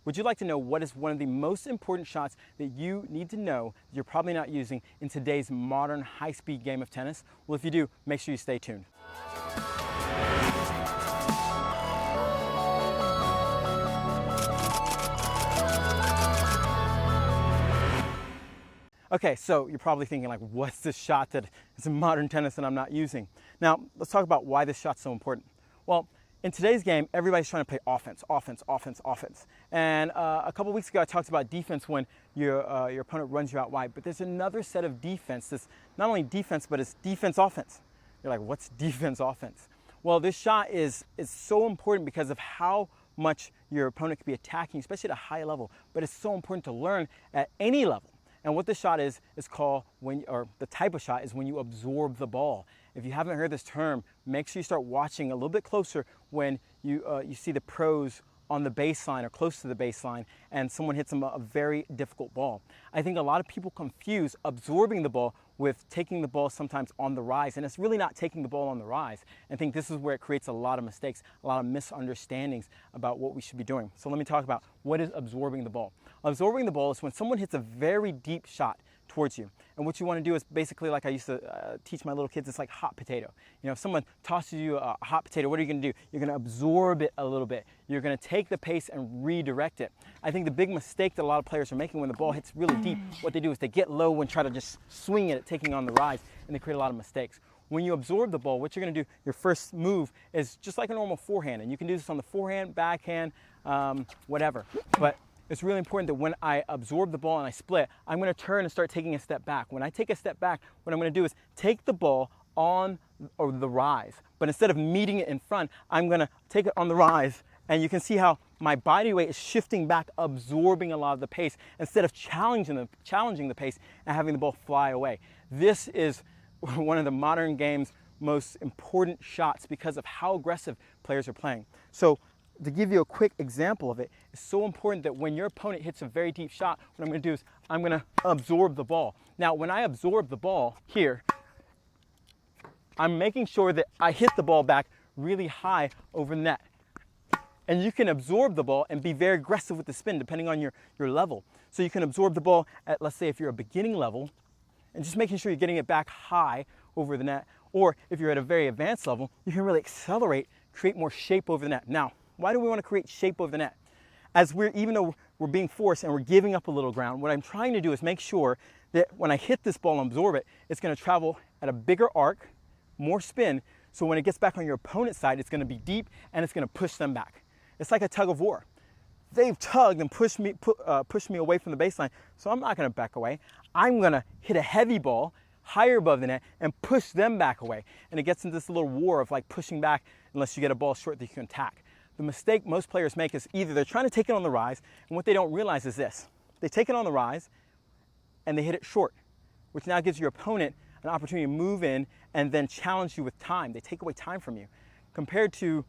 Would you like to know what is one of the most important shots that you need to know that you're probably not using in today's modern high-speed game of tennis? Well, if you do, make sure you stay tuned. Okay, so you're probably thinking like, what's this shot that is in modern tennis that I'm not using? Now, let's talk about why this shot's so important. Well, in today's game, everybody's trying to play offense. And a couple weeks ago, I talked about defense when your opponent runs you out wide. But there's another set of defense that's not only defense, but it's defense-offense. You're like, what's defense-offense? Well, this shot is so important because of how much your opponent could be attacking, especially at a high level. But it's so important to learn at any level. And what this shot is called, the type of shot is when you absorb the ball. If you haven't heard this term, make sure you start watching a little bit closer when you see the pros on the baseline or close to the baseline and someone hits them a very difficult ball. I think a lot of people confuse absorbing the ball with taking the ball sometimes on the rise, and it's really not taking the ball on the rise. I think this is where it creates a lot of mistakes, a lot of misunderstandings about what we should be doing. So let me talk about what is absorbing the ball. Absorbing the ball is when someone hits a very deep shot towards you. And what you want to do is basically, like I used to teach my little kids, it's like hot potato. You know, if someone tosses you a hot potato, what are you going to do? You're going to absorb it a little bit. You're going to take the pace and redirect it. I think the big mistake that a lot of players are making when the ball hits really deep, what they do is they get low and try to just swing it at taking on the rise, and they create a lot of mistakes. When you absorb the ball, what you're going to do, your first move is just like a normal forehand. And you can do this on the forehand, backhand, whatever. But it's really important that when I absorb the ball and I split, I'm going to turn and start taking a step back. When I take a step back, what I'm going to do is take the ball on the rise. But instead of meeting it in front, I'm going to take it on the rise. And you can see how my body weight is shifting back, absorbing a lot of the pace instead of challenging the pace and having the ball fly away. This is one of the modern game's most important shots because of how aggressive players are playing. So to give you a quick example of it, it's so important that when your opponent hits a very deep shot, what I'm going to do is I'm going to absorb the ball. Now, when I absorb the ball here, I'm making sure that I hit the ball back really high over the net. And you can absorb the ball and be very aggressive with the spin depending on your level. So you can absorb the ball at, let's say, if you're a beginning level, and just making sure you're getting it back high over the net. Or if you're at a very advanced level, you can really accelerate, create more shape over the net. Now, why do we want to create shape over the net? Even though we're being forced and we're giving up a little ground, what I'm trying to do is make sure that when I hit this ball and absorb it, it's going to travel at a bigger arc, more spin, so when it gets back on your opponent's side, it's going to be deep and it's going to push them back. It's like a tug of war. They've tugged and pushed me away from the baseline, so I'm not going to back away. I'm going to hit a heavy ball higher above the net and push them back away. And it gets into this little war of like pushing back unless you get a ball short that you can attack. The mistake most players make is either they're trying to take it on the rise, and what they don't realize is this. They take it on the rise, and they hit it short, which now gives your opponent an opportunity to move in and then challenge you with time. They take away time from you, compared to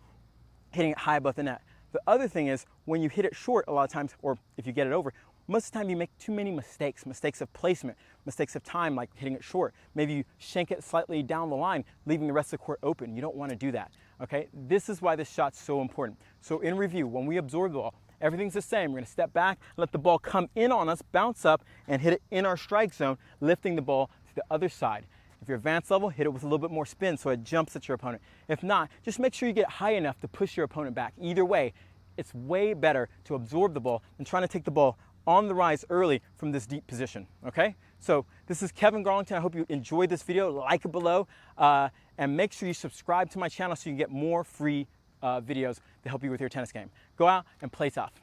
hitting it high above the net. The other thing is, when you hit it short a lot of times, or if you get it over, most of the time you make too many mistakes. Mistakes of placement, mistakes of time, like hitting it short. Maybe you shank it slightly down the line, leaving the rest of the court open. You don't want to do that. Okay, this is why this shot's so important. So in review, when we absorb the ball, everything's the same. We're going to step back, let the ball come in on us, bounce up, and hit it in our strike zone, lifting the ball to the other side. If you're advanced level, hit it with a little bit more spin so it jumps at your opponent. If not, just make sure you get high enough to push your opponent back. Either way, it's way better to absorb the ball than trying to take the ball on the rise early from this deep position, okay? So this is Kevin Garlington. I hope you enjoyed this video. Like it below, and make sure you subscribe to my channel so you can get more free videos to help you with your tennis game. Go out and play tough.